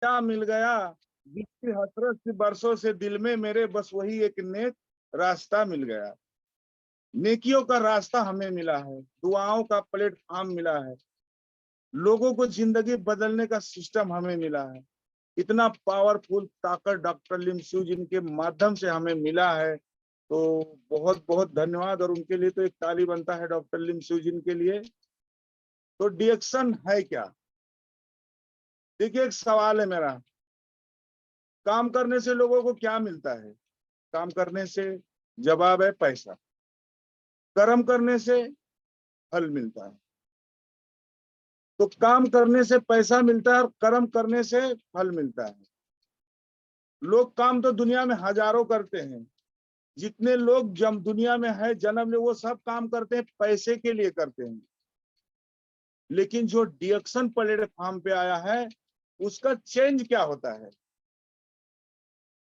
क्या मिल गया, जिसकी हसरत से बरसों से दिल में मेरे बस वही एक नेक रास्ता मिल गया। नेकियों का रास्ता हमें मिला है, दुआओं का प्लेटफॉर्म मिला है, लोगों को जिंदगी बदलने का सिस्टम हमें मिला है। इतना पावरफुल ताकत डॉक्टर लिमसू जिनके माध्यम से हमें मिला है, तो बहुत बहुत धन्यवाद। और उनके लिए तो एक ताली बनता है डॉक्टर लिमसू जिनके लिए। तो डिएक्शन है क्या? देखिए, एक सवाल है मेरा, काम करने से लोगों को क्या मिलता है? काम करने से जवाब है पैसा, कर्म करने से फल मिलता है। तो काम करने से पैसा मिलता है और कर्म करने से फल मिलता है। लोग काम तो दुनिया में हजारों करते हैं, जितने लोग जम दुनिया में है जन्म ले, वो सब काम करते हैं पैसे के लिए करते हैं। लेकिन जो डिएक्शन प्लेटफॉर्म पे आया है, उसका चेंज क्या होता है?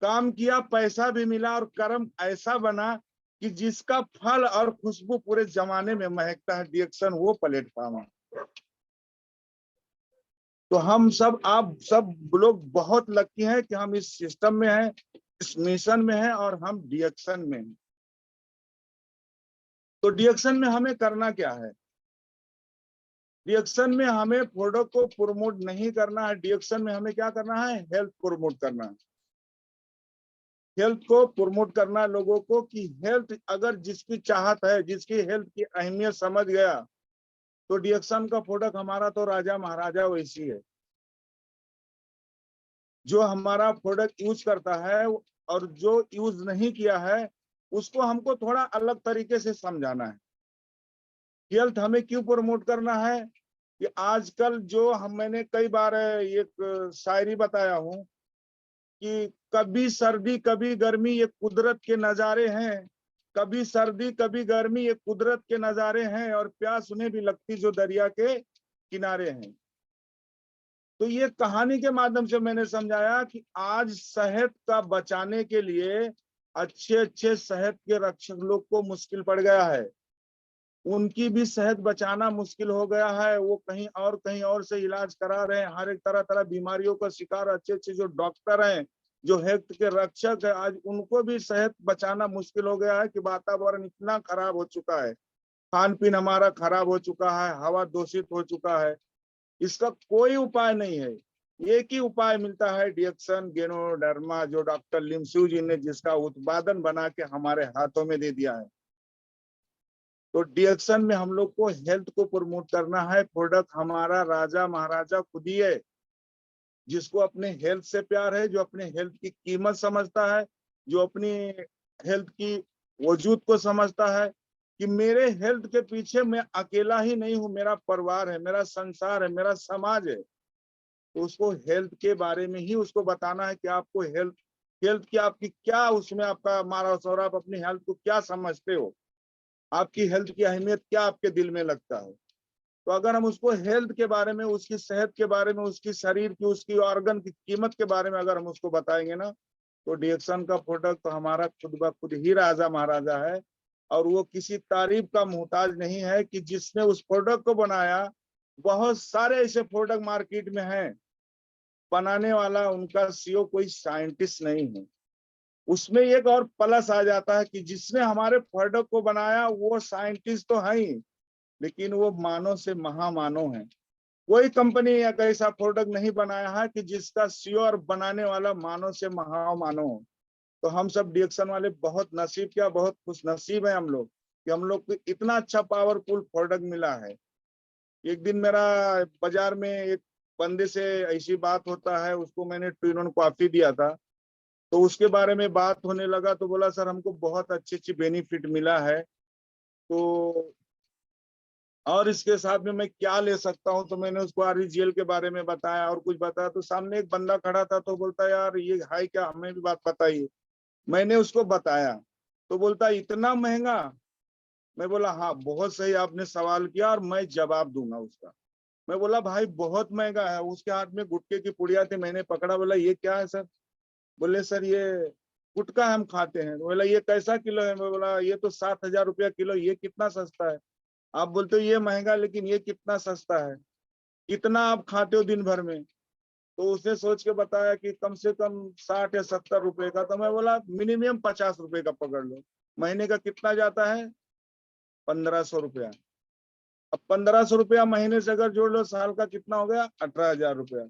काम किया, पैसा भी मिला और कर्म ऐसा बना कि जिसका फल और खुशबू पूरे जमाने में महकता है। डिएक्शन वो प्लेटफॉर्म है। तो हम सब, आप सब लोग बहुत लकी हैं कि हम इस सिस्टम में हैं, इस मिशन में हैं और हम डिएक्शन में हैं। तो डिएक्शन में हमें करना क्या है? डिएक्शन में हमें प्रोडक्ट को प्रमोट नहीं करना है, डिएक्शन में हमें क्या करना है? हेल्थ प्रमोट करना है। हेल्थ को प्रमोट करना लोगों को, कि हेल्थ अगर जिसकी चाहत है, जिसकी हेल्थ की अहमियत समझ गया, तो डिएक्शन का प्रोडक्ट हमारा तो राजा महाराजा वैसी है। जो हमारा प्रोडक्ट यूज करता है और जो यूज नहीं किया है, उसको हमको थोड़ा अलग तरीके से समझाना है। हेल्थ हमें क्यों प्रमोट करना है? कि आजकल जो मैंने कई बार एक शायरी बताया हूं कि कभी सर्दी कभी गर्मी ये कुदरत के नजारे हैं, कभी सर्दी कभी गर्मी ये कुदरत के नजारे हैं, और प्यास उन्हें भी लगती जो दरिया के किनारे हैं। तो ये कहानी के माध्यम से मैंने समझाया कि आज सेहत का बचाने के लिए अच्छे अच्छे सेहत के रक्षक लोग को मुश्किल पड़ गया है। उनकी भी सेहत बचाना मुश्किल हो गया है। वो कहीं और से इलाज करा रहे हैं, हर एक तरह तरह बीमारियों का शिकार अच्छे अच्छे जो डॉक्टर हैं, जो हेल्थ के रक्षक है, आज उनको भी सेहत बचाना मुश्किल हो गया है कि वातावरण इतना खराब हो चुका है, खान पीन हमारा खराब हो चुका है, हवा दूषित हो चुका है। इसका कोई उपाय नहीं है। एक ही उपाय मिलता है, डिएक्शन गेनोडर्मा, जो डॉक्टर लिमसू जी ने जिसका उत्पादन बना के हमारे हाथों में दे दिया है। तो डिएक्शन में हम लोग को हेल्थ को प्रमोट करना है। प्रोडक्ट हमारा राजा महाराजा खुद ही है, जिसको अपने हेल्थ से प्यार है, जो अपने हेल्थ की कीमत समझता है, जो अपनी हेल्थ की वजूद को समझता है कि मेरे हेल्थ के पीछे मैं अकेला ही नहीं हूँ, मेरा परिवार है, मेरा संसार है, मेरा समाज है। तो उसको हेल्थ के बारे में ही उसको बताना है कि आपको हेल्थ हेल्थ की आपकी क्या, उसमें आपका मारा सौरा, आप अपनी हेल्थ को क्या समझते हो, आपकी हेल्थ की अहमियत क्या आपके दिल में लगता है। तो अगर हम उसको हेल्थ के बारे में, उसकी सेहत के बारे में, उसकी शरीर की, उसकी ऑर्गन की कीमत के बारे में अगर हम उसको बताएंगे ना, तो डिएक्शन का प्रोडक्ट तो हमारा खुद ब खुद ही राजा महाराजा है। और वो किसी तारीफ का मोहताज नहीं है कि जिसने उस प्रोडक्ट को बनाया, बहुत सारे ऐसे प्रोडक्ट मार्केट में हैं, बनाने वाला उनका सीईओ कोई साइंटिस्ट नहीं है। उसमें एक और प्लस आ जाता है कि जिसने हमारे प्रोडक्ट को बनाया वो साइंटिस्ट तो है ही, लेकिन वो मानव से महामानव है। कोई कंपनी या ऐसा प्रोडक्ट नहीं बनाया है कि जिसका सीईओ और बनाने वाला मानव से महामानव हो। तो हम सब डिएक्शन वाले बहुत नसीब, क्या बहुत खुश नसीब है हम लोग कि हम लोग को इतना अच्छा पावरफुल प्रोडक्ट मिला है। एक दिन मेरा बाजार में एक बंदे से ऐसी बात होता है, उसको मैंने 2 in-1 कॉफी दिया था, तो उसके बारे में बात होने लगा, तो बोला सर हमको बहुत अच्छी अच्छी बेनिफिट मिला है, तो और इसके साथ में मैं क्या ले सकता हूँ। तो मैंने उसको आरवीजीएल के बारे में बताया और कुछ बताया, तो सामने एक बंदा खड़ा था, तो बोलता यार ये है क्या, हमें भी बात बताइए। मैंने उसको बताया, तो बोलता इतना महंगा। मैं बोला हाँ, बहुत सही आपने सवाल किया और मैं जवाब दूंगा उसका। मैं बोला भाई बहुत महंगा है। उसके हाथ में गुटखे की पुड़िया थी, मैंने पकड़ा, बोला ये क्या है सर? बोले सर ये गुटखा हम खाते हैं। बोला ये कैसा किलो है? मैं बोला ये तो 7,000 रुपया किलो, ये कितना सस्ता है। आप बोलते हो ये महंगा, लेकिन ये कितना सस्ता है, कितना आप खाते हो दिन भर में? तो उसने सोच के बताया कि कम से कम 60 या 70 रुपए का। तो मैं बोला मिनिमम 50 रुपए का पकड़ लो। महीने का कितना जाता है? 1500 रुपया। अब 1500 रुपया महीने से अगर जोड़ लो, साल का कितना हो गया? 18,000 रुपया।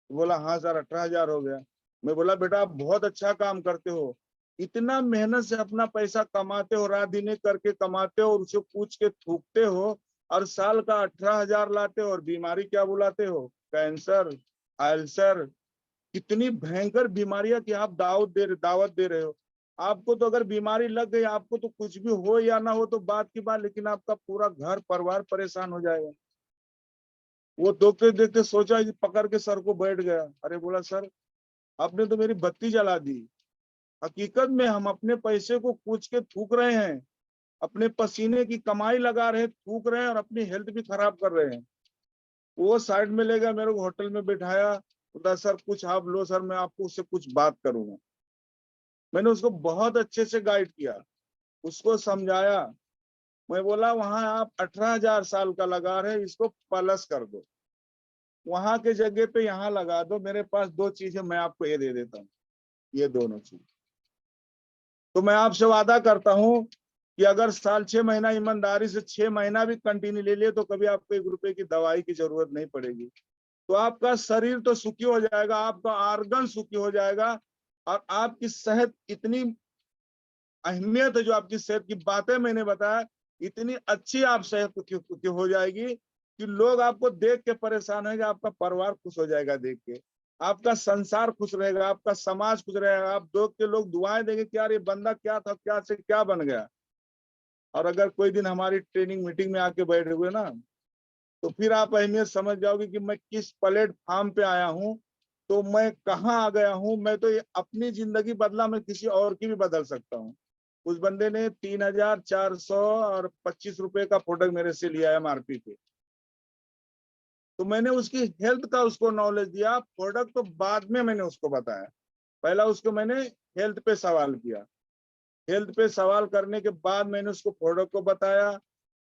बोला हाँ सर 18,000 हो गया। मैं बोला बेटा आप बहुत अच्छा काम करते हो, इतना मेहनत से अपना पैसा कमाते हो, रात दिन एक करके कमाते हो और उसे पूछ के थूकते हो, और साल का 18,000 लाते हो, और बीमारी क्या बुलाते हो? कैंसर, अल्सर, कितनी भयंकर बीमारियां की आप दावत दे रहे हो। आपको तो अगर बीमारी लग गई, आपको तो कुछ भी हो या ना हो तो बात की बात, लेकिन आपका पूरा घर परिवार परेशान हो जाएगा। वो देखते देखते सोचा कि पकड़ के सर को बैठ गया। अरे बोला सर आपने तो मेरी बत्ती जला दी। हकीकत में हम अपने पैसे को पूछ के थूक रहे हैं, अपने पसीने की कमाई लगा रहे थूक रहे हैं, और अपनी हेल्थ भी खराब कर रहे हैं। वो साइड में ले गया, मेरे को होटल में बिठाया, बोला सर कुछ आप लो सर, मैं आपको उससे कुछ बात करूंगा। मैंने उसको बहुत अच्छे से गाइड किया, उसको समझाया। मैं बोला वहां आप 18,000 साल का लगा रहे, इसको प्लस कर दो, वहां के जगह पे यहाँ लगा दो। मेरे पास दो चीजें मैं आपको ये दे देता हूँ, ये दोनों चीज। तो मैं आपसे वादा करता हूँ कि अगर साल 6 महीना ईमानदारी से 6 महीना भी कंटिन्यू ले लिए, तो कभी आपको 1 रुपए की दवाई की जरूरत नहीं पड़ेगी। तो आपका शरीर तो सुखी हो जाएगा, आपका ऑर्गन सुखी हो जाएगा, और आपकी सेहत इतनी अहमियत है, जो आपकी सेहत की बातें मैंने बताया, इतनी अच्छी आप सेहत की हो जाएगी कि लोग आपको देख के परेशान होंगे, आपका परिवार खुश हो जाएगा देख के, आपका संसार खुश रहेगा, आपका समाज खुश रहेगा। आप देख के लोग दुआएं देंगे कि यार ये बंदा क्या था, क्या से क्या बन गया। और अगर कोई दिन हमारी ट्रेनिंग मीटिंग में आके बैठे हुए ना, तो फिर आप अहमियत समझ जाओगे कि मैं किस प्लेटफॉर्म पे आया हूँ, तो मैं कहाँ आ गया हूँ। मैं तो ये अपनी जिंदगी बदला, मैं किसी और की भी बदल सकता हूँ। उस बंदे ने 3,425 रुपए का प्रोडक्ट मेरे से लिया है MRP पे। तो मैंने उसकी हेल्थ का उसको नॉलेज दिया, प्रोडक्ट तो बाद में मैंने उसको बताया। पहला उसको मैंने हेल्थ पे सवाल किया, हेल्थ पे सवाल करने के बाद मैंने उसको प्रोडक्ट को बताया।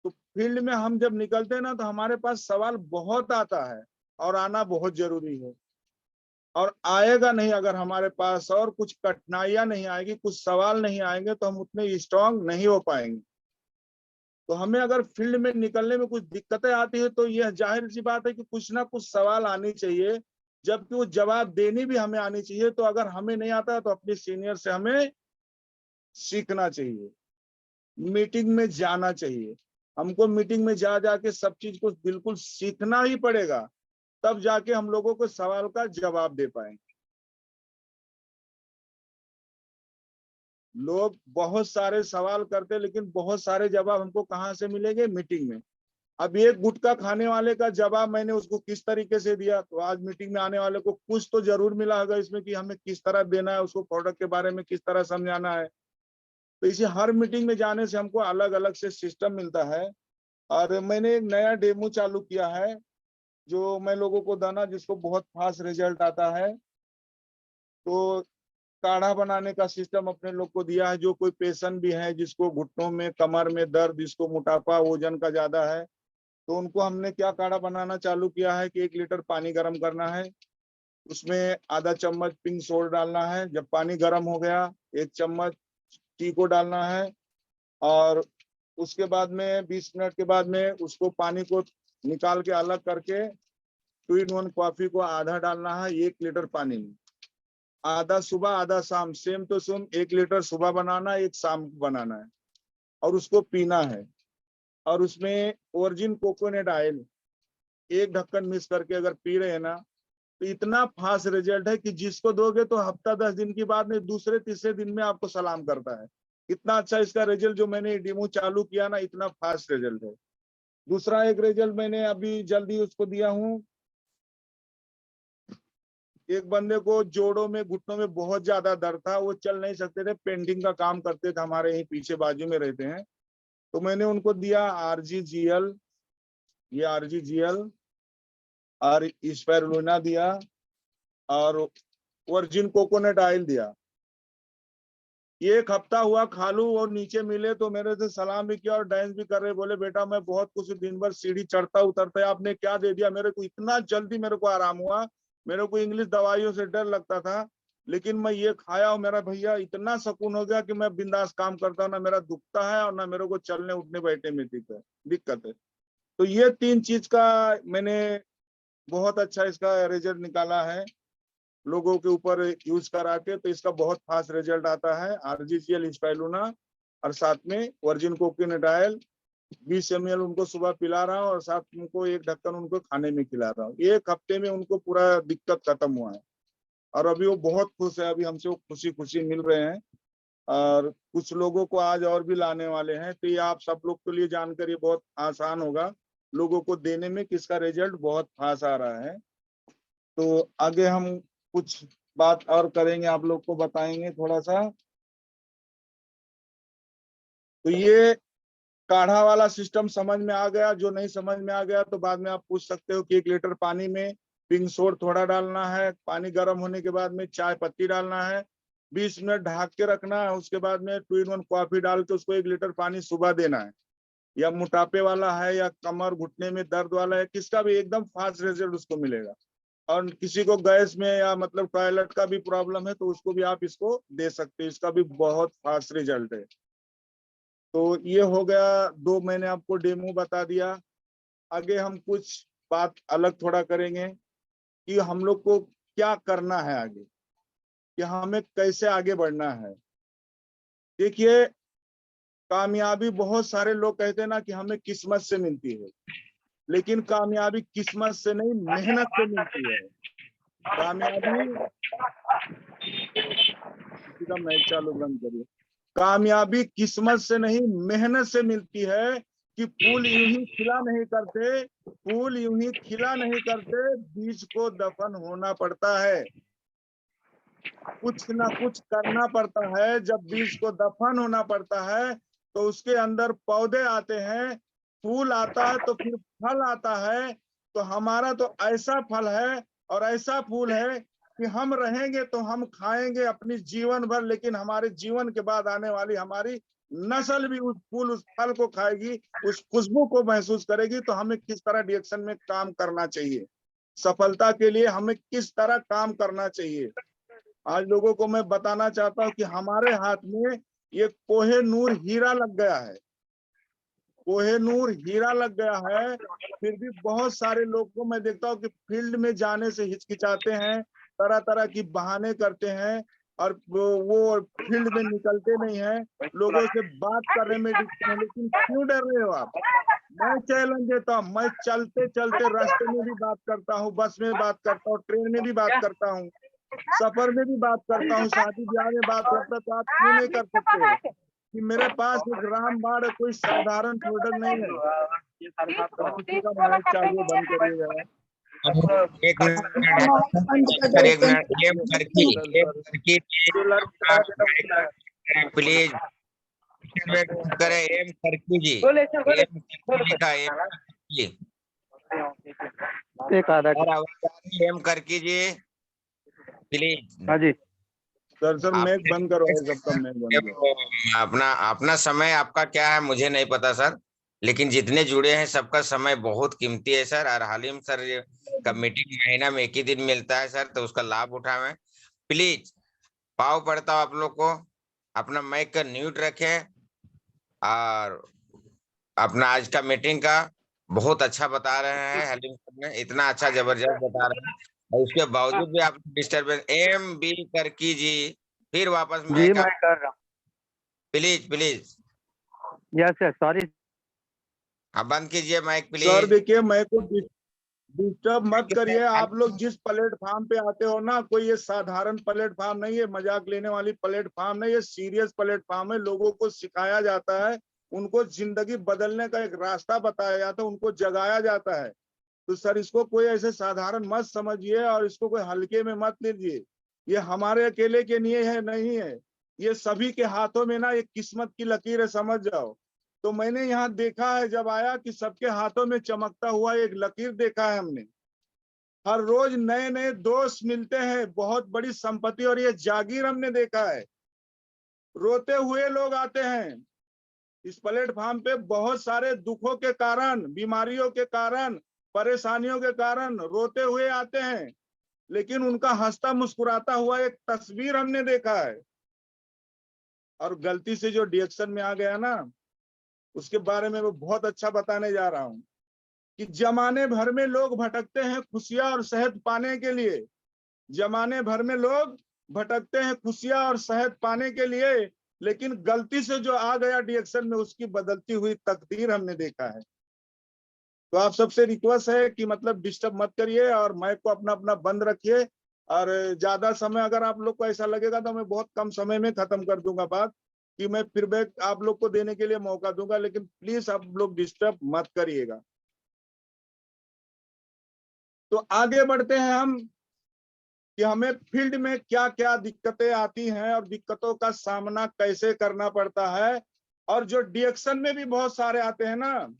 तो फील्ड में हम जब निकलते हैं ना, तो हमारे पास सवाल बहुत आता है, और आना बहुत जरूरी है। और आएगा नहीं, अगर हमारे पास और कुछ कठिनाइयां नहीं आएगी, कुछ सवाल नहीं आएंगे, तो हम उतने स्ट्रांग नहीं हो पाएंगे। तो हमें अगर फील्ड में निकलने में कुछ दिक्कतें आती है, तो यह जाहिर सी बात है कि कुछ ना कुछ सवाल आनी चाहिए, जबकि वो जवाब देनी भी हमें आनी चाहिए। तो अगर हमें नहीं आता है, तो अपने सीनियर से हमें सीखना चाहिए, मीटिंग में जाना चाहिए। हमको मीटिंग में जा जाके सब चीज को बिल्कुल सीखना ही पड़ेगा, तब जाके हम लोगों को सवाल का जवाब दे पाएंगे। लोग बहुत सारे सवाल करते हैं, लेकिन बहुत सारे जवाब हमको कहाँ से मिलेंगे? मीटिंग में। अब एक गुटखा खाने वाले का जवाब मैंने उसको किस तरीके से दिया, तो आज मीटिंग में आने वाले को कुछ तो जरूर मिला होगा इसमें, कि हमें किस तरह देना है, उसको प्रोडक्ट के बारे में किस तरह समझाना है। तो इसे हर मीटिंग में जाने से हमको अलग अलग से सिस्टम मिलता है। और मैंने एक नया डेमो चालू किया है, जो मैं लोगों को दाना, जिसको बहुत फास्ट रिजल्ट आता है। तो काढ़ा बनाने का सिस्टम अपने लोग को दिया है। जो कोई पेशेंट भी है, जिसको घुटनों में, कमर में दर्द, जिसको मोटापा, वजन का ज्यादा है, तो उनको हमने क्या काढ़ा बनाना चालू किया है कि 1 लीटर पानी गर्म करना है, उसमें आधा चम्मच पिंक सोल्ट डालना है। जब पानी गर्म हो गया, 1 चम्मच टी को डालना है, और उसके बाद में 20 मिनट के बाद में उसको पानी को निकाल के अलग करके 2 in 1 कॉफी को आधा डालना है 1 लीटर पानी में। आधा सुबह आधा शाम, सेम टू सेम 1 लीटर सुबह बनाना है, 1 शाम को बनाना है, और उसको पीना है। और उसमें वर्जिन कोकोनट ऑयल 1 ढक्कन मिक्स करके अगर पी रहे हैं ना, तो इतना फास्ट रिजल्ट है कि जिसको दोगे तो हफ्ता 10 दिन के बाद में, दूसरे तीसरे दिन में आपको सलाम करता है। इतना अच्छा इसका रिजल्ट, जो मैंने डेमो चालू किया ना, इतना फास्ट रिजल्ट है। दूसरा एक रिजल्ट मैंने अभी जल्दी उसको दिया हूँ। एक बंदे को जोड़ों में, घुटनों में बहुत ज्यादा दर्द था, वो चल नहीं सकते थे, पेंटिंग का काम करते थे, हमारे यहीं पीछे बाजू में रहते हैं। तो मैंने उनको दिया RGGL, ये RGGL और स्पाइरुलिना दिया, और वर्जिन कोकोनट ऑयल दिया। ये 1 हफ्ता हुआ खालू, और नीचे मिले तो मेरे से सलाम भी किया और डांस भी कर रहे। बोले बेटा मैं बहुत कुछ दिन भर सीढ़ी चढ़ता उतरता है, आपने क्या दे दिया मेरे को, इतना जल्दी मेरे को आराम हुआ। मेरे को इंग्लिश दवाइयों से डर लगता था, लेकिन मैं ये खाया और मेरा भैया इतना सुकून हो गया कि मैं बिंदास काम करता हूँ, ना मेरा दुखता है और ना मेरे को चलने उठने बैठने में दिक्कत है। तो ये 3 चीज का मैंने बहुत अच्छा इसका रिजल्ट निकाला है लोगों के ऊपर यूज करा के। तो इसका बहुत फास्ट रिजल्ट आता है। आरजीसीएल स्पाइरुलिना और साथ में वर्जिन कोकोनट ऑयल 20 ml उनको सुबह पिला रहा हूँ और साथ उनको 1 ढक्कन उनको खाने में खिला रहा हूँ। 1 हफ्ते में उनको पूरा दिक्कत खत्म हुआ है और अभी वो बहुत खुश है। अभी हमसे वो खुशी खुशी मिल रहे हैं और कुछ लोगों को आज और भी लाने वाले हैं। तो ये आप सब लोग के लिए जानकर ये बहुत आसान होगा लोगों को देने में, किसका रिजल्ट बहुत फास्ट आ रहा है। तो आगे हम कुछ बात और करेंगे, आप लोग को बताएंगे थोड़ा सा। तो ये काढ़ा वाला सिस्टम समझ में आ गया। जो नहीं समझ में आ गया तो बाद में आप पूछ सकते हो कि 1 लीटर पानी में पिंक सोड थोड़ा डालना है, पानी गर्म होने के बाद में चाय पत्ती डालना है, 20 मिनट ढक के रखना है, उसके बाद में 2-in-1 कॉफी डाल के उसको 1 लीटर पानी सुबह देना है। या मोटापे वाला है या कमर घुटने में दर्द वाला है, किसका भी एकदम फास्ट रिजल्ट उसको मिलेगा। और किसी को गैस में या मतलब टॉयलेट का भी प्रॉब्लम है तो उसको भी आप इसको दे सकते हो, इसका भी बहुत फास्ट रिजल्ट है। तो ये हो गया 2 मैंने आपको डेमो बता दिया। आगे हम कुछ बात अलग थोड़ा करेंगे कि हम लोग को क्या करना है आगे, कि हमें कैसे आगे बढ़ना है। देखिए, कामयाबी बहुत सारे लोग कहते हैं ना कि हमें किस्मत से मिलती है, लेकिन कामयाबी किस्मत से नहीं मेहनत से मिलती है। कामयाबी, किसी का मैच चालू बंद करिए। कामयाबी किस्मत से नहीं मेहनत से मिलती है। कि फूल यूं ही खिला नहीं करते, फूल यूं ही खिला नहीं करते, बीज को दफन होना पड़ता है। कुछ ना कुछ करना पड़ता है। जब बीज को दफन होना पड़ता है तो उसके अंदर पौधे आते हैं, फूल आता है, तो फिर फल आता है। तो हमारा तो ऐसा फल है और ऐसा फूल है कि हम रहेंगे तो हम खाएंगे अपनी जीवन भर, लेकिन हमारे जीवन के बाद आने वाली हमारी नस्ल भी उस फूल उस फल को खाएगी, उस खुशबू को महसूस करेगी। तो हमें किस तरह डायरेक्शन में काम करना चाहिए, सफलता के लिए हमें किस तरह काम करना चाहिए, आज लोगों को मैं बताना चाहता हूँ कि हमारे हाथ में ये कोहे-नूर हीरा लग गया है। कोहे-नूर हीरा लग गया है। फिर भी बहुत सारे लोग को मैं देखता हूँ कि फील्ड में जाने से हिचकिचाते हैं, तरह तरह की बहाने करते हैं और वो फील्ड में निकलते नहीं हैं। लोगों से बात करने में दिखते हैं। लेकिन क्यों डर रहे हो आप? मैं चैलेंज देता हूँ, मैं चलते चलते रास्ते में भी बात करता हूँ, बस में बात करता हूँ, ट्रेन में भी बात करता हूँ, सफर में भी बात करता हूँ, शादी ब्याह में बात करता हूँ। तो आप क्यों नहीं कर सकते कि मेरे पास एक रामबाण कोई साधारण प्रोडक्ट नहीं है। तो किसी का मैच चालू बंद करिएगा। एक मिनट सर, एक मिनट। प्लीज करें एम करकी जी, एक आधा एम करकी जी प्लीज। हाँ जी सर मैच बंद करो, सबका मैच बंद करो। अपना अपना समय आपका क्या है मुझे नहीं पता सर, लेकिन जितने जुड़े हैं सबका समय बहुत कीमती है सर। और हालिम सर का मीटिंग महीना में 1 ही दिन मिलता है सर, तो उसका लाभ उठावें प्लीज। पाव पड़ता हूं आप लोग को, अपना माइक का म्यूट रखें। और अपना आज का मीटिंग का बहुत अच्छा बता रहे हैं हलीम सर ने, इतना अच्छा जबरदस्त बता रहे हैं और उसके बावजूद भी आप डिस्टर्बेंस। एम बी करकी जी फिर वापस जी माइक मैं कर रहा हूँ। Please please. Yes sir sorry. आप बंद कीजिए माइक सर प्लीज। देखिए, मैं को डिस्टर्ब मत करिए। आप लोग जिस प्लेटफॉर्म पे आते हो ना, कोई ये साधारण प्लेटफॉर्म नहीं है, मजाक लेने वाली प्लेटफॉर्म नहीं, ये सीरियस प्लेटफॉर्म है। लोगों को सिखाया जाता है, उनको जिंदगी बदलने का एक रास्ता बताया जाता है, उनको जगाया जाता है। तो सर इसको कोई ऐसे साधारण मत समझिए और इसको कोई हल्के में मत लीजिए। ये हमारे अकेले के लिए है नहीं है, ये सभी के हाथों में ना एक किस्मत की लकीर है, समझ जाओ। तो मैंने यहाँ देखा है जब आया कि सबके हाथों में चमकता हुआ एक लकीर देखा है हमने। हर रोज नए नए दोस्त मिलते हैं, बहुत बड़ी संपत्ति और ये जागीर हमने देखा है। रोते हुए लोग आते हैं इस प्लेटफॉर्म पे, बहुत सारे दुखों के कारण, बीमारियों के कारण, परेशानियों के कारण रोते हुए आते हैं। लेकिन उनका हंसता मुस्कुराता हुआ एक तस्वीर हमने देखा है। और गलती से जो डिएक्शन में आ गया ना, उसके बारे में मैं बहुत अच्छा बताने जा रहा हूं कि जमाने भर में लोग भटकते हैं खुशियां और शहद पाने के लिए। जमाने भर में लोग भटकते हैं खुशियां और शहद पाने के लिए, लेकिन गलती से जो आ गया डिएक्शन में, उसकी बदलती हुई तकदीर हमने देखा है। तो आप सबसे रिक्वेस्ट है कि मतलब डिस्टर्ब मत करिए और माइक को अपना अपना बंद रखिए। और ज्यादा समय अगर आप लोग को ऐसा लगेगा तो मैं बहुत कम समय में खत्म कर दूंगा बात, कि मैं फीडबैक आप लोग को देने के लिए मौका दूंगा, लेकिन प्लीज आप लोग डिस्टर्ब मत करिएगा। तो आगे बढ़ते हैं हम कि हमें फील्ड में क्या क्या दिक्कतें आती हैं और दिक्कतों का सामना कैसे करना पड़ता है। और जो डिएक्शन में भी बहुत सारे आते हैं ना,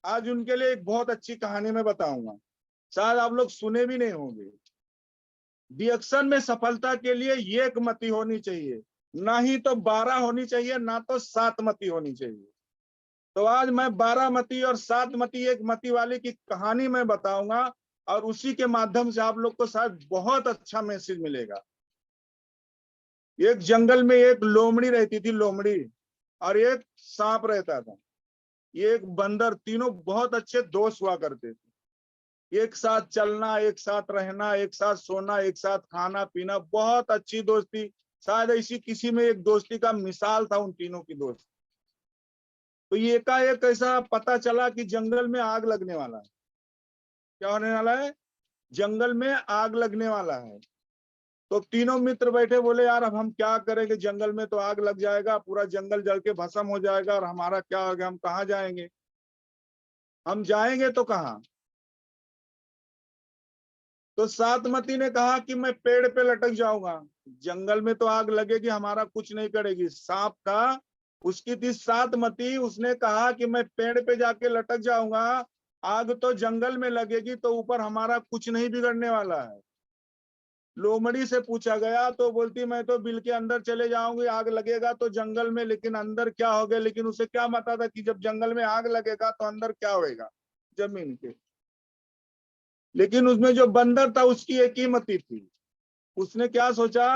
आज उनके लिए एक बहुत अच्छी कहानी मैं बताऊंगा, शायद आप लोग सुने भी नहीं होंगे। डिएक्शन में सफलता के लिए एक मति होनी चाहिए, ना ही तो 12 होनी चाहिए, ना तो 7 मति होनी चाहिए। तो आज मैं 12 मति और 7 मति एक मति वाले की कहानी मैं बताऊंगा, और उसी के माध्यम से आप लोग को शायद बहुत अच्छा मैसेज मिलेगा। एक जंगल में एक लोमड़ी रहती थी, लोमड़ी, और एक सांप रहता था, एक बंदर, तीनों बहुत अच्छे दोस्त हुआ करते थे। एक साथ चलना, एक साथ रहना, एक साथ सोना, एक साथ खाना पीना, बहुत अच्छी दोस्ती। शायद ऐसी किसी में एक दोस्ती का मिसाल था उन तीनों की दोस्ती। तो ये एकाएक ऐसा पता चला कि जंगल में आग लगने वाला है। क्या होने वाला है? जंगल में आग लगने वाला है। तो तीनों मित्र बैठे, बोले यार अब हम क्या करेंगे, जंगल में तो आग लग जाएगा, पूरा जंगल जल के भस्म हो जाएगा, और हमारा क्या होगा, हम कहाँ जाएंगे, हम जाएंगे तो कहाँ। तो सातमती ने कहा कि मैं पेड़ पे लटक जाऊंगा, जंगल में तो आग लगेगी, हमारा कुछ नहीं करेगी। सांप था, उसकी थी सातमती, उसने कहा कि मैं पेड़ पे जाके लटक जाऊंगा, आग तो जंगल में लगेगी, तो ऊपर हमारा कुछ नहीं बिगड़ने वाला है। लोमड़ी से पूछा गया तो बोलती मैं तो बिल के अंदर चले जाऊंगी, आग लगेगा तो जंगल में, लेकिन अंदर क्या होगा। लेकिन उसे क्या पता था कि जब जंगल में आग लगेगा तो अंदर क्या होएगा, जमीन के। लेकिन उसमें जो बंदर था उसकी एक ही मति थी। उसने क्या सोचा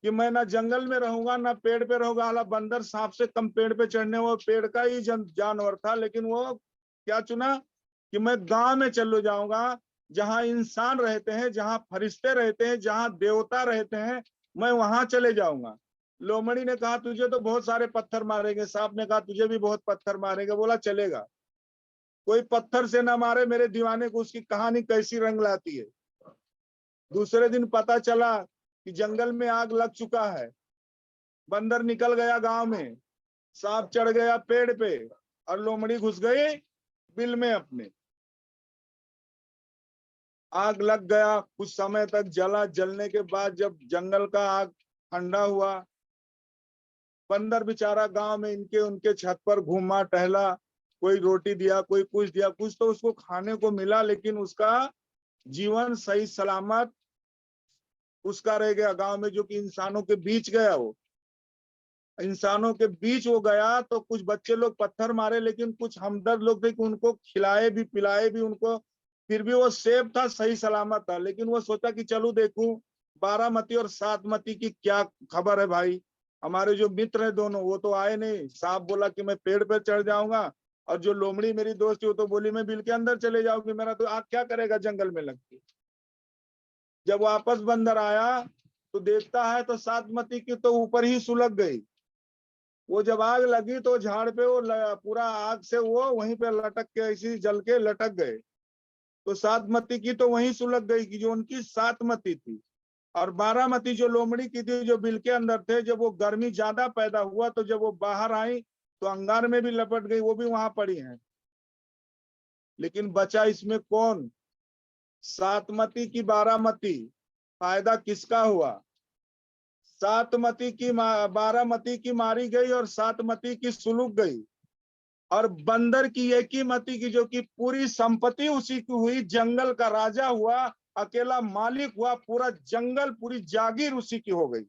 कि मैं ना जंगल में रहूंगा ना पेड़ पे रहूंगा। हालां बंदर सांप से कम पेड़ पे चढ़ने, वो पेड़ का ही जानवर था, लेकिन वो क्या चुना कि मैं गांव में चलो जाऊंगा, जहां इंसान रहते हैं, जहां फरिश्ते रहते हैं, जहां देवता रहते हैं, मैं वहां चले जाऊंगा। लोमड़ी ने कहा तुझे तो बहुत सारे पत्थर मारेंगे, सांप ने कहा तुझे भी बहुत पत्थर मारेंगे। बोला चलेगा, कोई पत्थर से ना मारे मेरे दीवाने को, उसकी कहानी कैसी रंग लाती है। दूसरे दिन पता चला कि जंगल में आग लग चुका है। बंदर निकल गया गांव में, सांप चढ़ गया पेड़ पे, और लोमड़ी घुस गई बिल में अपने। आग लग गया, कुछ समय तक जला। जलने के बाद जब जंगल का आग ठंडा हुआ, बंदर बेचारा गांव में इनके उनके छत पर घूमा टहला, कोई रोटी दिया, कोई कुछ दिया, कुछ तो उसको खाने को मिला, लेकिन उसका जीवन सही सलामत उसका रह गया गांव में। जो कि इंसानों के बीच गया, वो इंसानों के बीच वो गया तो कुछ बच्चे लोग पत्थर मारे, लेकिन कुछ हमदर्द लोग थे कि उनको खिलाए भी पिलाए भी उनको, फिर भी वो सेफ था, सही सलामत था। लेकिन वो सोचा कि चलूं देखूं 12 मती और 7 मती की क्या खबर है भाई। हमारे जो मित्र है दोनों, वो तो आए नहीं। सांप बोला कि मैं पेड़ पर चढ़ जाऊंगा, और जो लोमड़ी मेरी दोस्त थी वो तो बोली मैं बिल के अंदर चले जाऊंगी, मेरा तो आग क्या करेगा जंगल में लगती। जब वापस बंदर आया तो देखता है तो 7 मती की तो ऊपर ही सुलग गई। वो जब आग लगी तो झाड़ पे वो पूरा आग से वो वहीं पे लटक के ऐसी जल के लटक गए। तो 7 मती की तो वहीं सुलग गई कि जो उनकी 7 मती थी। और 12 मती जो लोमड़ी की थी, जो बिल के अंदर थे, जब वो गर्मी ज्यादा पैदा हुआ तो जब वो बाहर आई तो अंगार में भी लपट गई, वो भी वहां पड़ी हैं। लेकिन बचा इसमें कौन? 7 मती की 12 मती। फायदा किसका हुआ? 7 मती की 12 मती की मारी गई और 7 मती की सुलग गई। और बंदर की एक ही मती की, जो कि पूरी संपत्ति उसी की हुई, जंगल का राजा हुआ, अकेला मालिक हुआ, पूरा जंगल पूरी जागीर उसी की हो गई।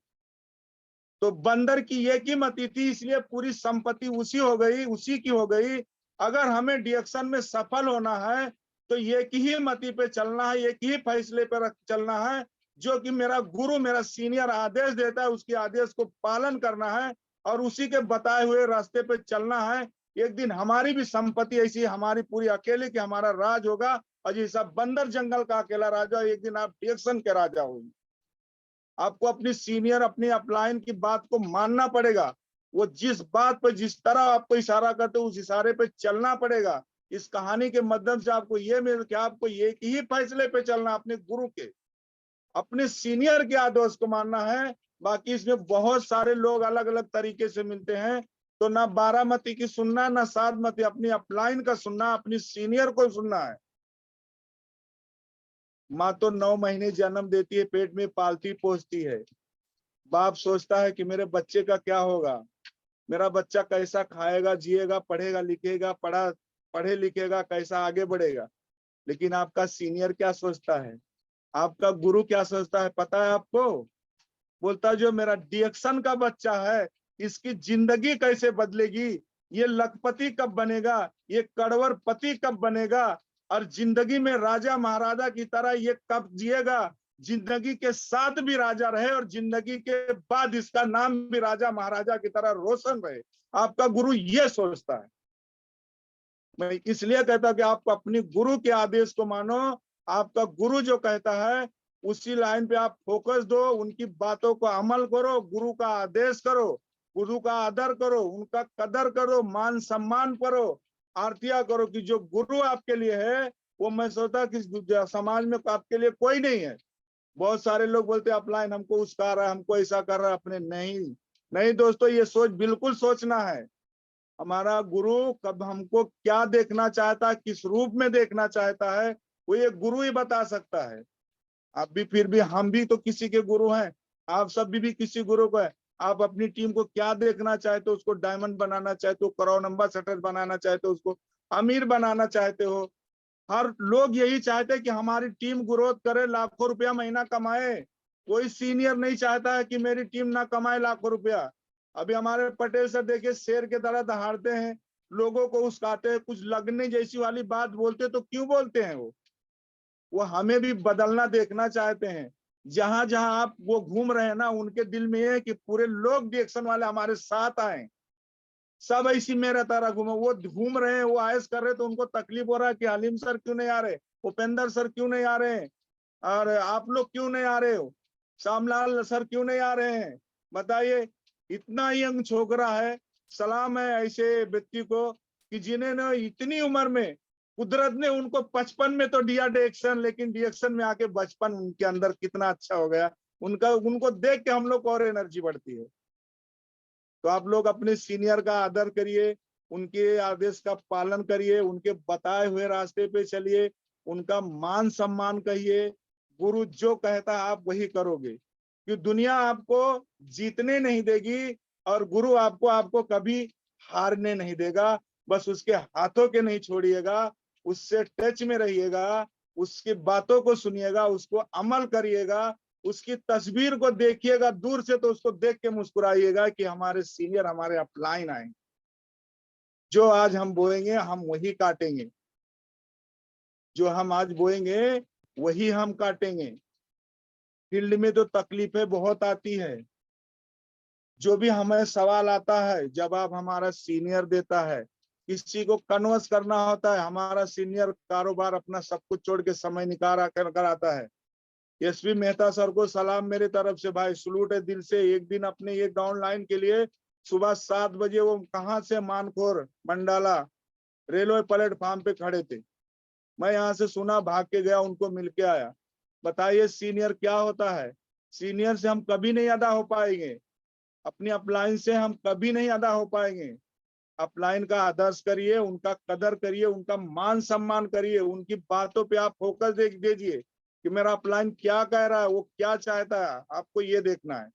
तो बंदर की एक ही मती थी, इसलिए पूरी संपत्ति उसी हो गई, उसी की हो गई। अगर हमें डिएक्शन में सफल होना है तो एक ही मती पे चलना है, एक ही फैसले पर चलना है, जो कि मेरा गुरु, मेरा सीनियर आदेश देता है, उसके आदेश को पालन करना है और उसी के बताए हुए रास्ते पे चलना है। एक दिन हमारी भी संपत्ति ऐसी, हमारी पूरी अकेले की हमारा राज होगा, और जैसा बंदर जंगल का अकेला राजा, एक दिन आप डिएक्शन के राजा होंगे। आपको अपनी सीनियर, अपनी अपलाइन की बात को मानना पड़ेगा। वो जिस बात पर जिस तरह आपको इशारा करते उस इशारे पे चलना पड़ेगा। इस कहानी के माध्यम से आपको ये मिल कि आपको एक ही फैसले पे चलना, अपने गुरु के, अपने सीनियर के आदेश को मानना है। बाकी इसमें बहुत सारे लोग अलग अलग तरीके से मिलते हैं, तो ना बारामती की सुनना, ना साधमती, अपनी अपलाइन का सुनना, अपनी सीनियर को सुनना है। माँ तो 9 महीने जन्म देती है, पेट में पालती पोसती है। बाप सोचता है कि मेरे बच्चे का क्या होगा, मेरा बच्चा कैसा खाएगा, जिएगा, पढ़ेगा लिखेगा, पढ़े लिखेगा, कैसा आगे बढ़ेगा। लेकिन आपका सीनियर क्या सोचता है, आपका गुरु क्या सोचता है, पता है आपको? बोलता है जो मेरा डिएक्शन का बच्चा है, इसकी जिंदगी कैसे बदलेगी, ये लखपति कब बनेगा, ये कड़वरपति कब बनेगा, और जिंदगी में राजा महाराजा की तरह ये कब जिएगा, जिंदगी के साथ भी राजा रहे और जिंदगी के बाद इसका नाम भी राजा महाराजा की तरह रोशन रहे। आपका गुरु ये सोचता है। मैं इसलिए कहता कि आप अपनी गुरु के आदेश को मानो। आपका गुरु जो कहता है उसी लाइन पे आप फोकस दो, उनकी बातों को अमल करो, गुरु का आदेश करो, गुरु का आदर करो, उनका कदर करो, मान सम्मान करो, आरतियां करो कि जो गुरु आपके लिए है वो, मैं सोचता कि समाज में आपके लिए कोई नहीं है। बहुत सारे लोग बोलते हैं अपलाइन हमको उसका रहा है, हमको ऐसा कर रहा है अपने। नहीं दोस्तों, ये सोच बिल्कुल सोचना है। हमारा गुरु कब हमको क्या देखना चाहता है, किस रूप में देखना चाहता है, वो ये गुरु ही बता सकता है। आप भी, फिर भी हम भी तो किसी के गुरु हैं, आप सब भी किसी गुरु को है। आप अपनी टीम को क्या देखना चाहते हो, उसको डायमंड बनाना चाहते हो, करोड़ नंबर सेटर बनाना चाहते हो, उसको अमीर बनाना चाहते हो। हर लोग यही चाहते हैं कि हमारी टीम ग्रोथ करे, लाखों रुपया महीना कमाए। कोई सीनियर नहीं चाहता है कि मेरी टीम ना कमाए लाखों रुपया। अभी हमारे पटेल सर देखिए, शेर के तरह दहाड़ते हैं, लोगों को उस्काते हैं, कुछ लगने जैसी वाली बात बोलते तो क्यों बोलते हैं वो हमें भी बदलना देखना चाहते हैं। जहां जहां आप वो घूम रहे हैं ना, उनके दिल में है कि पूरे लोग डिएक्शन वाले हमारे साथ आए, सब ऐसी मेरा तरह घूमे। वो घूम रहे हैं, वो आयस कर रहे, तो उनको तकलीफ हो रहा है कि हलीम सर क्यों नहीं आ रहे, उपेंद्र सर क्यों नहीं आ रहे हैं, और आप लोग क्यों नहीं आ रहे हो, श्यामलाल सर क्यों नहीं आ रहे हैं। बताइए, इतना यंग छोकरा है। सलाम है ऐसे व्यक्ति को कि जिन्हें इतनी उम्र में कुदरत ने उनको 55 में तो दिया डिएक्शन, लेकिन डिएक्शन में आके बचपन उनके अंदर कितना अच्छा हो गया। उनको देख के हम लोग को और एनर्जी बढ़ती है। तो आप लोग अपने सीनियर का आदर करिए, उनके आदेश का पालन करिए, उनके बताए हुए रास्ते पे चलिए, उनका मान सम्मान करिए। गुरु जो कहता है आप वही करोगे, कि दुनिया आपको जीतने नहीं देगी और गुरु आपको कभी हारने नहीं देगा। बस उसके हाथों के नहीं छोड़िएगा, उससे टच में रहिएगा, उसकी बातों को सुनिएगा, उसको अमल करिएगा, उसकी तस्वीर को देखिएगा दूर से, तो उसको देख के मुस्कुराइएगा कि हमारे सीनियर, हमारे अपलाइन आए। जो आज हम बोएंगे हम वही काटेंगे, जो हम आज बोएंगे वही हम काटेंगे। फील्ड में तो तकलीफें बहुत आती है, जो भी हमें सवाल आता है जवाब हमारा सीनियर देता है। किसी को कन्वर्स करना होता है, हमारा सीनियर कारोबार अपना सब कुछ छोड़ के समय निकाल कर आता है। एसपी मेहता सर को सलाम मेरे तरफ से, भाई सलूट है दिल से। एक दिन अपने ये डाउन लाइन के लिए सुबह 7 बजे वो कहाँ से, मानखोर मंडाला रेलवे प्लेटफॉर्म पे खड़े थे। मैं यहाँ से सुना, भाग के गया, उनको मिल के आया। बताइए सीनियर क्या होता है। सीनियर से हम कभी नहीं अदा हो पाएंगे, अपनी अपलाइन से हम कभी नहीं अदा हो पाएंगे। अपलाइन का आदर्श करिए, उनका कदर करिए, उनका मान सम्मान करिए, उनकी बातों पे आप फोकस दीजिए कि मेरा अपलाइन क्या कह रहा है, वो क्या चाहता है, आपको ये देखना है।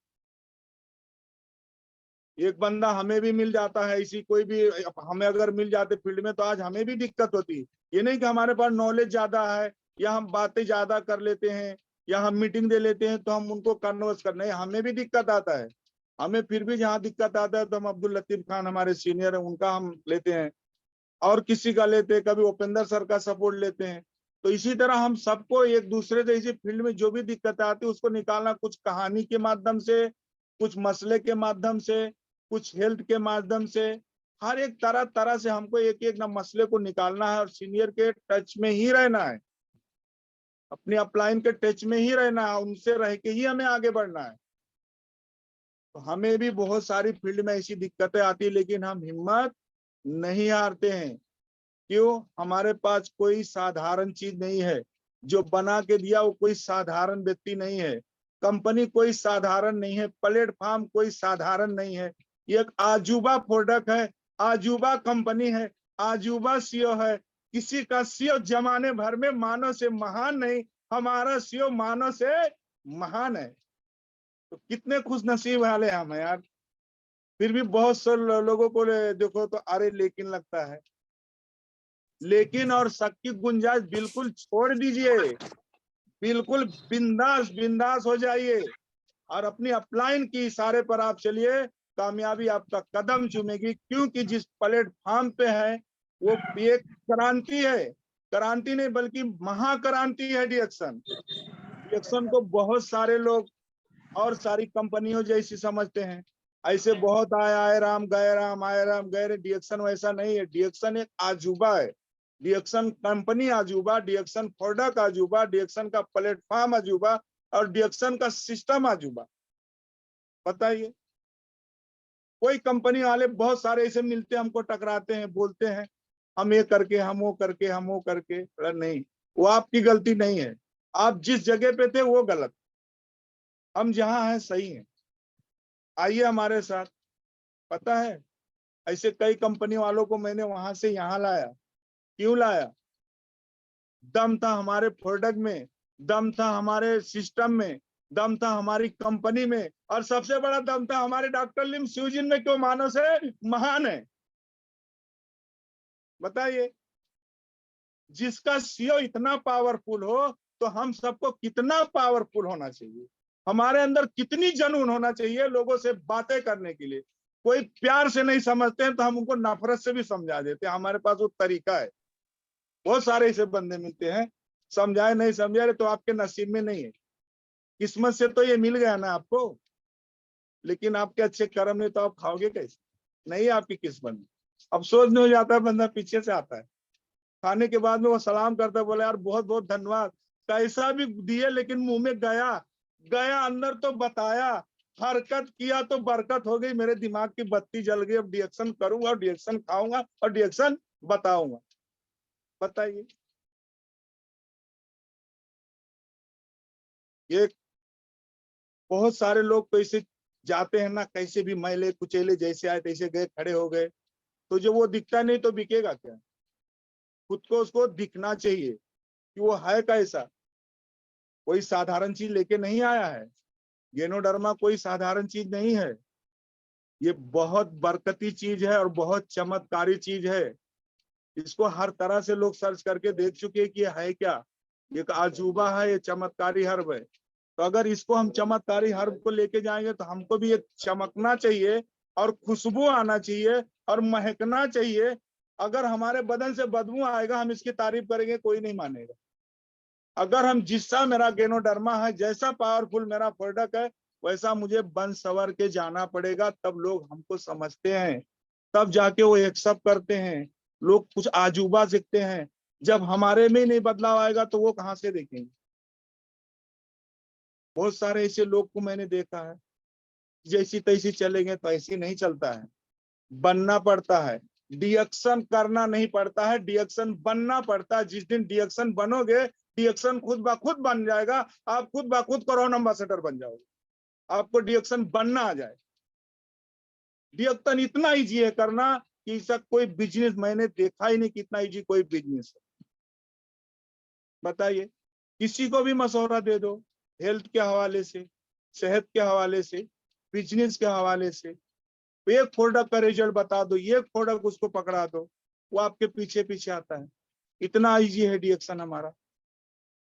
एक बंदा हमें भी मिल जाता है, इसी कोई भी हमें अगर मिल जाते फील्ड में, तो आज हमें भी दिक्कत होती। ये नहीं कि हमारे पास नॉलेज ज्यादा है या हम बातें ज्यादा कर लेते हैं या हम मीटिंग दे लेते हैं तो हम उनको कन्वर्स करने, हमें भी दिक्कत आता है। हमें फिर भी जहाँ दिक्कत आता है तो हम अब्दुल लतीफ खान हमारे सीनियर है, उनका हम लेते हैं, और किसी का लेते हैं, कभी उपेंद्र सर का सपोर्ट लेते हैं। तो इसी तरह हम सबको एक दूसरे से इसी फील्ड में जो भी दिक्कतें आती है उसको निकालना, कुछ कहानी के माध्यम से, कुछ मसले के माध्यम से, कुछ हेल्थ के माध्यम से, हर एक तरह तरह से हमको एक एक ना मसले को निकालना है और सीनियर के टच में ही रहना है, अपने अपलाइन के टच में ही रहना है, उनसे रह के ही हमें आगे बढ़ना है। तो हमें भी बहुत सारी फील्ड में ऐसी दिक्कतें आती है, लेकिन हम हिम्मत नहीं हारते हैं। क्यों? हमारे पास कोई साधारण चीज नहीं है, जो बना के दिया वो कोई साधारण व्यक्ति नहीं है, कंपनी कोई साधारण नहीं है, प्लेटफॉर्म कोई साधारण नहीं है। ये एक आजूबा प्रोडक्ट है, आजूबा कंपनी है, आजूबा सीओ है। किसी का सीओ जमाने भर में मानव से महान नहीं, हमारा सीओ मानव से महान है। तो कितने खुश नसीब वाले हम हैं यार। फिर भी बहुत से लोगों को देखो तो अरे लेकिन लगता है, लेकिन और शक की गुंजाइश बिल्कुल छोड़ दीजिए, बिल्कुल बिंदास बिंदास हो जाइए और अपनी अपलाइन की इशारे पर आप चलिए, कामयाबी आपका कदम चूमेगी। क्योंकि जिस प्लेटफॉर्म पे है वो एक क्रांति है, क्रांति नहीं बल्कि महाक्रांति है डीएक्शन। डीएक्शन को बहुत सारे लोग और सारी कंपनियों जैसी समझते हैं, ऐसे बहुत आए राम गए राम, आए राम गए। डीएक्शन वैसा नहीं है, डीएक्शन एक आजूबा है, डीएक्शन कंपनी आजूबा, डीएक्शन प्रोडक्ट आजूबा, डीएक्शन का प्लेटफॉर्म आजूबा और डीएक्शन का सिस्टम आजूबा। बताइए, कोई कंपनी वाले बहुत सारे ऐसे मिलते हैं, हमको टकराते हैं, बोलते हैं हम ये करके, हम वो करके, हम वो करके। नहीं, वो आपकी गलती नहीं है, आप जिस जगह पे थे वो गलत, हम जहां हैं सही हैं। आइए हमारे साथ। पता है, ऐसे कई कंपनी वालों को मैंने वहां से यहाँ लाया। क्यों लाया? दम था हमारे प्रोडक्ट में, दम था हमारे सिस्टम में, दम था हमारी कंपनी में, और सबसे बड़ा दम था हमारे डॉक्टर लिम स्यूजिन में, क्यों मानव से महान है। बताइए, जिसका सीओ इतना पावरफुल हो तो हम सबको कितना पावरफुल होना चाहिए, हमारे अंदर कितनी जुनून होना चाहिए लोगों से बातें करने के लिए। कोई प्यार से नहीं समझते हैं तो हम उनको नफरत से भी समझा देते हैं, हमारे पास वो तरीका है। बहुत सारे ऐसे बंदे मिलते हैं, समझाए नहीं समझाए तो आपके नसीब में नहीं है, किस्मत से तो ये मिल गया ना आपको, लेकिन आपके अच्छे कर्म नहीं तो आप खाओगे कैसे? नहीं आपकी किस्मत में। अफसोस नहीं हो जाता है, बंदा पीछे से आता है, खाने के बाद में वो सलाम करता है, बोले यार बहुत बहुत धन्यवाद, पैसा भी दिए लेकिन मुंह में गया, गया अंदर तो बताया, हरकत किया तो बरकत हो गई, मेरे दिमाग की बत्ती जल गई, अब डीएक्शन करूंगा और डीएक्शन खाऊंगा और डीएक्शन बताऊंगा। बताइए, ये बहुत सारे लोग तो इसे जाते हैं ना, कैसे भी मैले कुचेले जैसे आए तैसे गए, खड़े हो गए। तो जो वो दिखता नहीं तो बिकेगा क्या? खुद को उसको दिखना चाहिए कि वो है कैसा। कोई साधारण चीज लेके नहीं आया है, गेनोडर्मा कोई साधारण चीज नहीं है, ये बहुत बरकती चीज है और बहुत चमत्कारी चीज है। इसको हर तरह से लोग सर्च करके देख चुके हैं कि ये है क्या, ये आजूबा है, ये चमत्कारी हर्ब है। तो अगर इसको हम चमत्कारी हर्ब को लेके जाएंगे तो हमको भी ये चमकना चाहिए और खुशबू आना चाहिए और महकना चाहिए। अगर हमारे बदन से बदबू आएगा, हम इसकी तारीफ करेंगे, कोई नहीं मानेगा। अगर हम जिससा मेरा गेनोडर्मा है, जैसा पावरफुल मेरा प्रोडक्ट है, वैसा मुझे बन सवर के जाना पड़ेगा, तब लोग हमको समझते हैं, तब जाके वो एक्सेप्ट करते हैं, लोग कुछ आजूबा सीखते हैं। जब हमारे में नहीं बदलाव आएगा तो वो कहाँ से देखेंगे? बहुत सारे ऐसे लोग को मैंने देखा है, जैसी तैसी चलेंगे तो ऐसी नहीं चलता है, बनना पड़ता है। डीएक्शन करना नहीं पड़ता है, डीएक्शन बनना पड़ता है। जिस दिन डीएक्शन बनोगे, डीएक्शन खुद ब खुद बन जाएगा, आप खुद ब खुद कोरोना एम्बेसडर बन जाओगे, आपको डीएक्शन बनना आ जाए। डीएक्शन इतना इजी है करना कि इसका कोई बिजनेस मैंने देखा ही नहीं, कितना इजी कोई बिजनेस है। बताइए, किसी को भी मशवरा दे दो, हेल्थ के हवाले से, सेहत के हवाले से, बिजनेस के हवाले से, एक प्रोडक्ट का रिजल्ट बता दो, ये प्रोडक्ट उसको पकड़ा दो, वो आपके पीछे पीछे आता है। इतना इजी है डीएक्शन हमारा।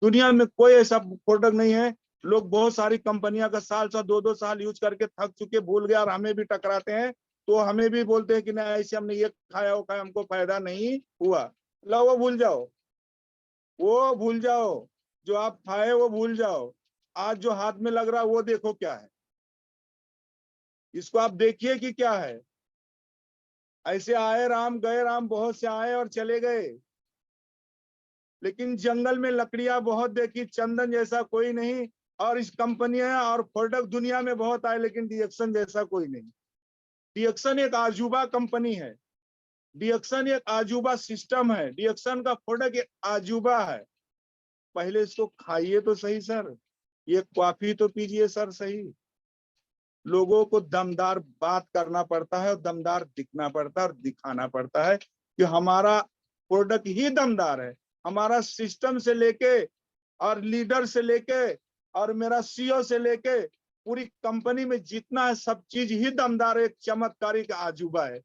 दुनिया में कोई ऐसा प्रोडक्ट नहीं है। लोग बहुत सारी कंपनियां का साल साल 2-2 साल यूज करके थक चुके, भूल गया, और हमें भी टकराते हैं तो हमें भी बोलते हैं कि नहीं ऐसे हमने ये खाया वो खाया, हमको फायदा नहीं हुआ। लो वो भूल जाओ, वो भूल जाओ, जो आप खाए वो भूल जाओ। आज जो हाथ में लग रहा है वो देखो क्या है, इसको आप देखिए कि क्या है। ऐसे आए राम गए राम, बहुत से आए और चले गए, लेकिन जंगल में लकड़ियां बहुत देखी, चंदन जैसा कोई नहीं। और इस कंपनियां और प्रोडक्ट दुनिया में बहुत आए, लेकिन डीएक्सन जैसा कोई नहीं। डीएक्सन एक आजूबा कंपनी है, डीएक्सन एक आजूबा सिस्टम है, डीएक्सन का प्रोडक्ट एक आजूबा है। पहले इसको खाइए तो सही सर, ये कॉफी तो पीजिए सर सही। लोगों को दमदार बात करना पड़ता है और दमदार दिखना पड़ता है और दिखाना पड़ता है कि हमारा प्रोडक्ट ही दमदार है। हमारा सिस्टम से लेके और लीडर से लेके और मेरा सीईओ से लेके पूरी कंपनी में जितना है सब चीज ही दमदार, एक चमत्कारिक आजूबा है।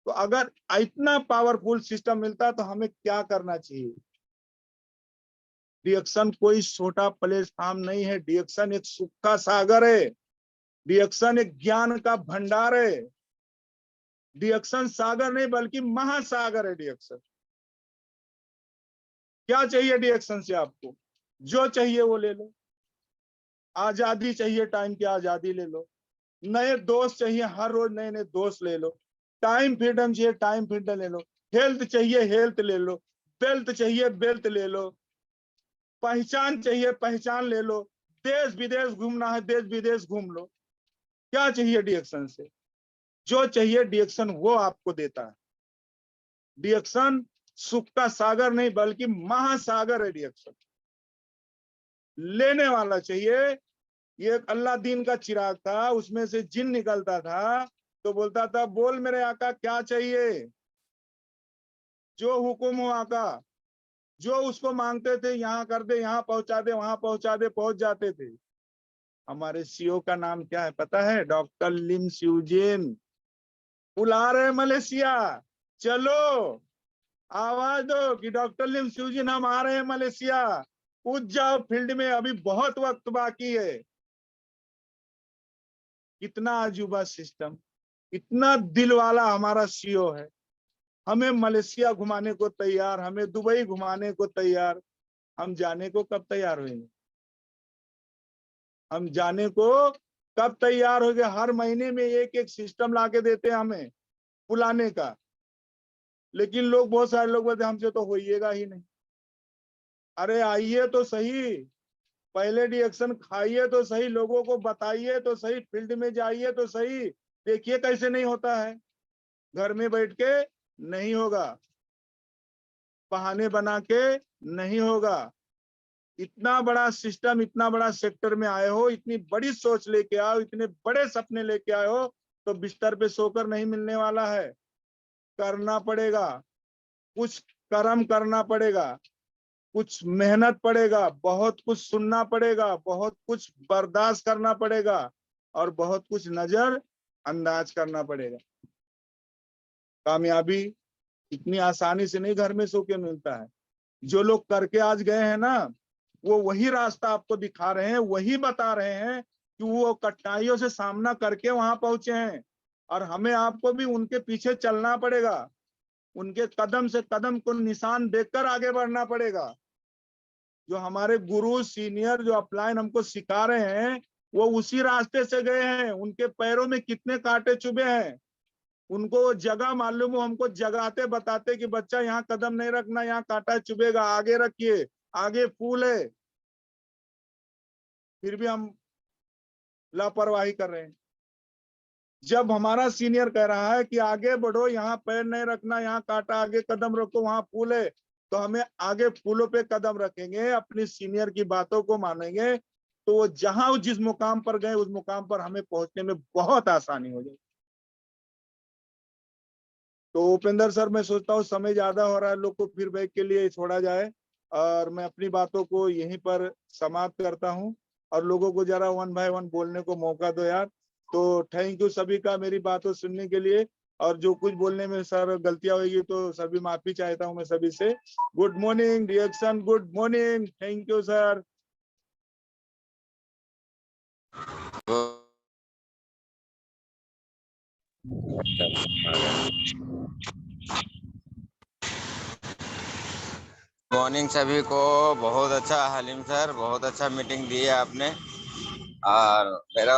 तो अगर इतना पावरफुल सिस्टम मिलता है तो हमें क्या करना चाहिए? डीएक्सन कोई छोटा प्लेटफॉर्म नहीं है, डीएक्सन एक सुख का सागर है, डीएक्सन एक ज्ञान का भंडार है। डीएक्सन सागर नहीं बल्कि महासागर है डीएक्सन। क्या चाहिए डीएक्सन से आपको? जो चाहिए वो ले लो। आजादी चाहिए, टाइम की आजादी ले लो। नए दोस्त चाहिए, हर रोज नए नए दोस्त ले लो। टाइम फ्रीडम चाहिए, टाइम फ्रीडम ले लो। हेल्थ चाहिए, हेल्थ ले लो। वेल्थ चाहिए, वेल्थ ले लो। पहचान चाहिए, पहचान ले लो। देश विदेश घूमना है, देश विदेश घूम लो। क्या चाहिए डीएक्सन से? जो चाहिए डीएक्सन वो आपको देता है। डीएक्सन सुख का सागर नहीं बल्कि महासागर है डीएक्सन। लेने वाला चाहिए। ये एक अल्लाह दीन का चिराग था, उसमें से जिन निकलता था तो बोलता था बोल मेरे आका क्या चाहिए? जो हुक्म हो आका, जो उसको मांगते थे, यहाँ कर दे, यहाँ पहुंचा दे, वहां पहुंचा दे, पहुंच जाते थे। हमारे सीईओ का नाम क्या है पता है? डॉक्टर लिम स्यूजिन। बुला रहे मलेशिया, चलो आवाज दो कि डॉक्टर लिम स्यूजिन हम आ रहे हैं मलेशिया। कूद जाओ फील्ड में, अभी बहुत वक्त बाकी है। कितना अजूबा सिस्टम, इतना दिल वाला हमारा सीईओ है। हमें मलेशिया घुमाने को तैयार, हमें दुबई घुमाने को तैयार। हम जाने को कब तैयार होंगे? हम जाने को कब तैयार हो गए? हर महीने में एक एक सिस्टम लाके देते हैं हमें बुलाने का, लेकिन लोग, बहुत सारे लोग बोलते हमसे तो होइएगा ही नहीं। अरे आइए तो सही, पहले डीएक्सन खाइए तो सही, लोगों को बताइए तो सही, फील्ड में जाइए तो सही, देखिए कैसे नहीं होता है। घर में बैठ के नहीं होगा, बहाने बना के नहीं होगा। इतना बड़ा सिस्टम, इतना बड़ा सेक्टर में आए हो, इतनी बड़ी सोच लेके आओ, इतने बड़े सपने लेके आए हो, तो बिस्तर पे सोकर नहीं मिलने वाला है। करना पड़ेगा, कुछ कर्म करना पड़ेगा, कुछ मेहनत पड़ेगा, बहुत कुछ सुनना पड़ेगा, बहुत कुछ बर्दाश्त करना पड़ेगा और बहुत कुछ नजर अंदाज करना पड़ेगा। कामयाबी इतनी आसानी से नहीं घर में सो के मिलता है। जो लोग करके आज गए हैं ना, वो वही रास्ता आपको दिखा रहे हैं, वही बता रहे हैं कि वो कठिनाइयों से सामना करके वहां पहुंचे हैं। और हमें आपको भी उनके पीछे चलना पड़ेगा, उनके कदम से कदम को निशान देखकर आगे बढ़ना पड़ेगा। जो हमारे गुरु सीनियर जो अपलाइन हमको सिखा रहे हैं, वो उसी रास्ते से गए हैं। उनके पैरों में कितने कांटे चुभे हैं, उनको वो जगह मालूम हो, हमको जगाते बताते कि बच्चा यहाँ कदम नहीं रखना, यहाँ कांटा चुभेगा, आगे रखिए, आगे फूल है। फिर भी हम लापरवाही कर रहे हैं। जब हमारा सीनियर कह रहा है कि आगे बढ़ो, यहाँ पैर नहीं रखना, यहाँ कांटा, आगे कदम रखो, वहां फूल है, तो हमें आगे फूलों पे कदम रखेंगे, अपनी सीनियर की बातों को मानेंगे, तो वो जहां जिस मुकाम पर गए उस मुकाम पर हमें पहुंचने में बहुत आसानी हो जाएगी। तो उपेंद्र सर, मैं सोचता हूँ समय ज्यादा हो रहा है, लोग को फिर बैक के लिए छोड़ा जाए, और मैं अपनी बातों को यहीं पर समाप्त करता हूँ, और लोगों को जरा वन बाय वन बोलने को मौका दो यार। तो थैंक यू सभी का मेरी बातों सुनने के लिए, और जो कुछ बोलने में सर गलतियां होगी तो सभी माफी चाहता हूँ मैं सभी से। Good morning reaction, good morning, thank you sir. Morning सभी को। बहुत अच्छा हलीम सर, बहुत अच्छा मीटिंग दी है आपने। और मेरा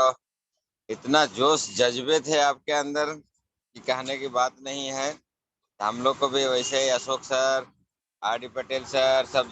इतना जोश जज्बे थे आपके अंदर कि कहने की बात नहीं है। हम लोग को भी वैसे ही Ashok sir, R D Patel sir सब